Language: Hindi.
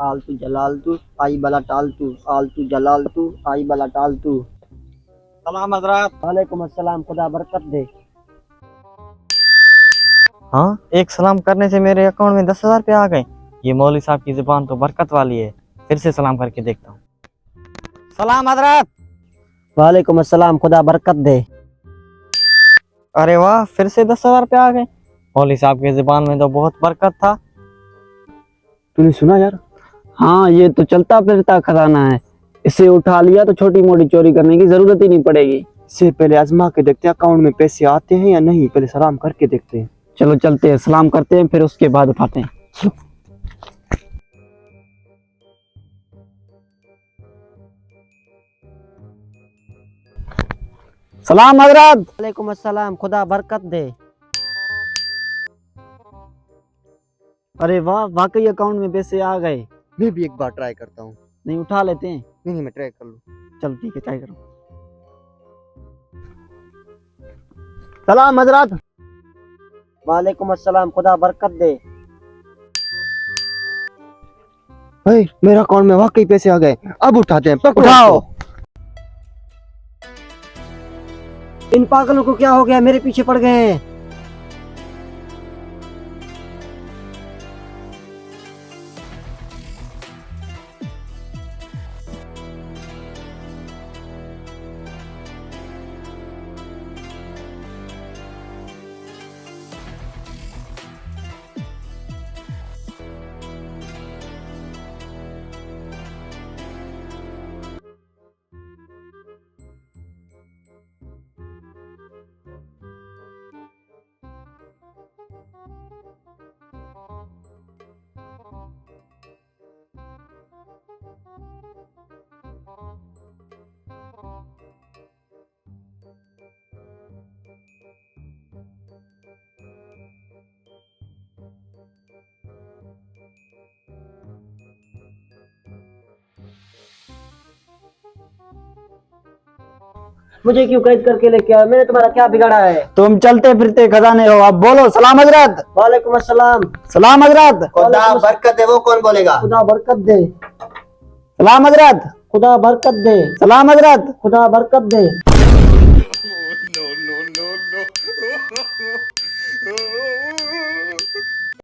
आलतू जलालतू आई बला टालतू, आलतू जलालतू आई बला टालतू। सलाम हजरत। वालेकुम अस्सलाम, खुदा बरकत दे। हाँ, एक सलाम करने से मेरे अकाउंट में 10,000 रुपये आ गए। ये मौलवी साहब की जुबान तो बरकत वाली है। फिर से सलाम करके देखता हूँ। सलाम हजरत। वालेकुम अस्सलाम, खुदा बरकत दे। अरे वाह, फिर से 10,000 रुपये आ गए। मौलवी साहब की जुबान में तो बहुत बरकत था। तूने सुना यार? हाँ, ये तो चलता फिरता खजाना है। इसे उठा लिया तो छोटी मोटी चोरी करने की जरूरत ही नहीं पड़ेगी। इससे पहले आजमा के देखते हैं अकाउंट में पैसे आते हैं या नहीं। पहले सलाम करके देखते हैं। चलो चलते हैं, सलाम करते हैं, फिर उसके बाद उठाते हैं। सलाम हजरत। वालेकुम अस्सलाम, खुदा बरकत दे। अरे वाह, वाकई अकाउंट में पैसे आ गए। मैं भी एक बार ट्राई करता हूँ। नहीं, उठा लेते हैं। नहीं, मैं ट्राई कर लूँ। चल ठीक है, ट्राई करो। सलाम हजरत। वालेकुम अस्सलाम, खुदा बरकत दे। मेरा अकाउंट में वाकई पैसे आ गए। अब उठाते हैं। पकड़ो उठाओ। उसको। इन पागलों को क्या हो गया, मेरे पीछे पड़ गए हैं। मुझे क्यों कैद करके लेके आए? मैंने तुम्हारा क्या बिगाड़ा है? तुम चलते फिरते खजाने हो। अब बोलो सलाम हजरत। वालेकुम अस्सलाम। सलाम हजरत। खुदा बरकत दे। वो कौन बोलेगा? खुदा बरकत दे। सलाम हजरत। खुदा बरकत दे। सलाम हजरत। खुदा बरकत दे।